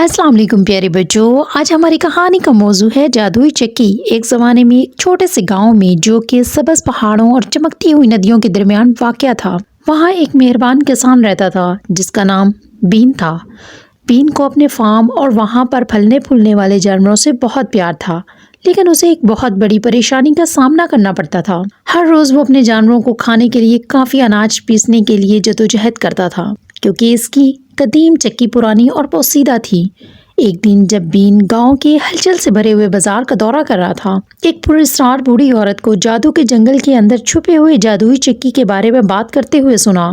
अस्सलाम वालेकुम प्यारे बच्चों। आज हमारी कहानी का मौजू है जादुई चक्की। एक ज़माने में एक छोटे से गांव में जो कि सबज पहाड़ों और चमकती हुई नदियों के दरमियान वाक़या था, वहाँ एक मेहरबान किसान रहता था जिसका नाम बीन था। बीन को अपने फार्म और वहाँ पर फलने फूलने वाले जानवरों से बहुत प्यार था, लेकिन उसे एक बहुत बड़ी परेशानी का सामना करना पड़ता था। हर रोज़ वो अपने जानवरों को खाने के लिए काफ़ी अनाज पीसने के लिए जद्दोजहद करता था, क्योंकि इसकी कदीम चक्की पुरानी और पोसीदा थी। एक दिन जब बीन गांव के हलचल से भरे हुए बाजार का दौरा कर रहा था, एक पुरस्कार बूढ़ी औरत को जादू के जंगल के अंदर छुपे हुए जादुई चक्की के बारे में बात करते हुए सुना।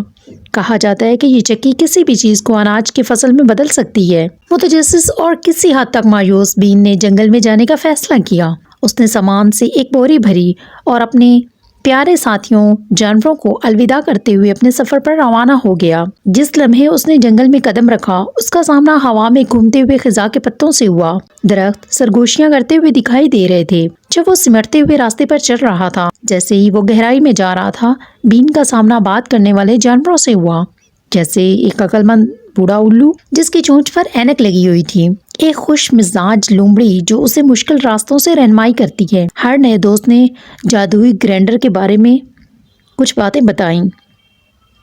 कहा जाता है कि ये चक्की किसी भी चीज को अनाज की फसल में बदल सकती है। मुतजस्सिस और किसी हद तक मायूस बीन ने जंगल में जाने का फैसला किया। उसने सामान से एक बोरी भरी और अपने प्यारे साथियों जानवरों को अलविदा करते हुए अपने सफर पर रवाना हो गया। जिस लम्हे उसने जंगल में कदम रखा, उसका सामना हवा में घूमते हुए खिजा के पत्तों से हुआ। दरख्त सरगोशियां करते हुए दिखाई दे रहे थे जब वो सिमटते हुए रास्ते पर चल रहा था। जैसे ही वो गहराई में जा रहा था, बीन का सामना बात करने वाले जानवरों से हुआ, जैसे एक अक्लमंद बूढ़ा उल्लू जिसकी चोंच पर ऐनक लगी हुई थी, एक खुश मिजाज लोमड़ी जो उसे मुश्किल रास्तों से रहनुमाई करती है। हर नए दोस्त ने जादुई ग्राइंडर के बारे में कुछ बातें बताईं।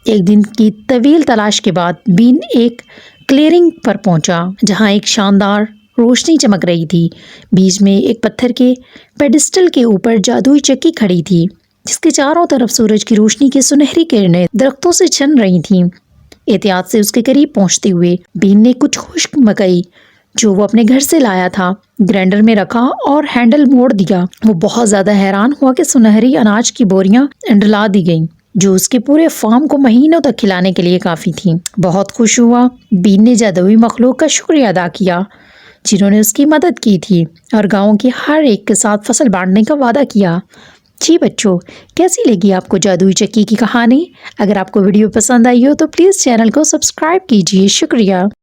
एक दिन की तवील तलाश के बाद बीन एक क्लियरिंग पर पहुंचा, जहां एक शानदार रोशनी चमक रही थी। बीच में एक पत्थर के पेडिस्टल के ऊपर जादुई चक्की खड़ी थी, जिसके चारों तरफ सूरज की रोशनी की सुनहरी किरणें दरख्तों से छन रही थीं। एहतियात से उसके करीब पहुंचते हुए बीन ने कुछ खुश्क मकई जो वो अपने घर से लाया था ग्राइंडर में रखा और हैंडल मोड़ दिया। वो बहुत ज्यादा हैरान हुआ कि सुनहरी अनाज की बोरियां डला दी गईं, जो उसके पूरे फार्म को महीनों तक खिलाने के लिए काफी थी। बहुत खुश हुआ बीन ने जादुई मखलूक का शुक्रिया अदा किया जिन्होंने उसकी मदद की थी, और गाँव के हर एक के साथ फसल बांटने का वादा किया। जी बच्चों, कैसी लगी आपको जादुई चक्की की कहानी? अगर आपको वीडियो पसंद आई हो तो प्लीज़ चैनल को सब्सक्राइब कीजिए। शुक्रिया।